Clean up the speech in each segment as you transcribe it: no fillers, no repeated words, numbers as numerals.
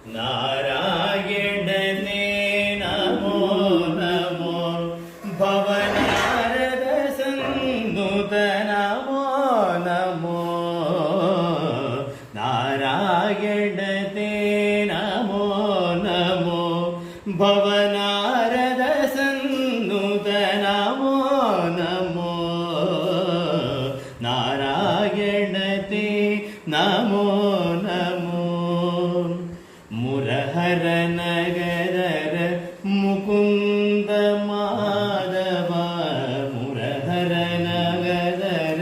नारायणने नमो नमो भवनारद संनुत नमो नमो नारायणते नमो नमो भवनारद संनुत नमो नमो नारायणते नमो नमो मुरहर नगरर मुकुंद माधव मुरहर नगरर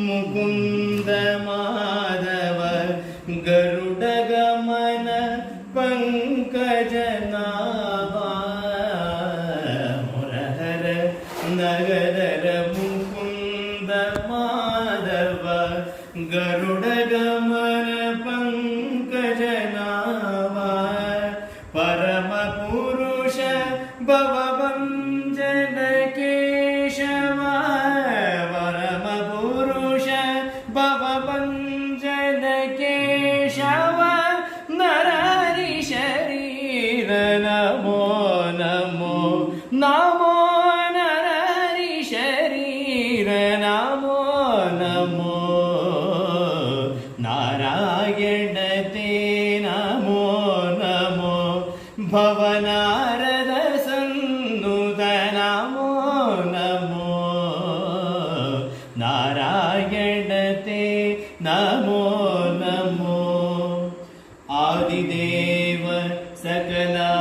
मुकुंद माधव गरुड गमन पंकज नाभा मुरहर नगरर मुकुंद माधव गरुड गमन पंकज नाभा परम पुरुष भवभञ्जन केशव परम पुरुष भवभञ्जन केशव नरहरि शरीर नमो नमो नमो नरहरि शरीर नमो नमो नारायणते नमो नमो भवनारद संनुत नमो नमो नारायणते नमो नमो आदिदेव सकला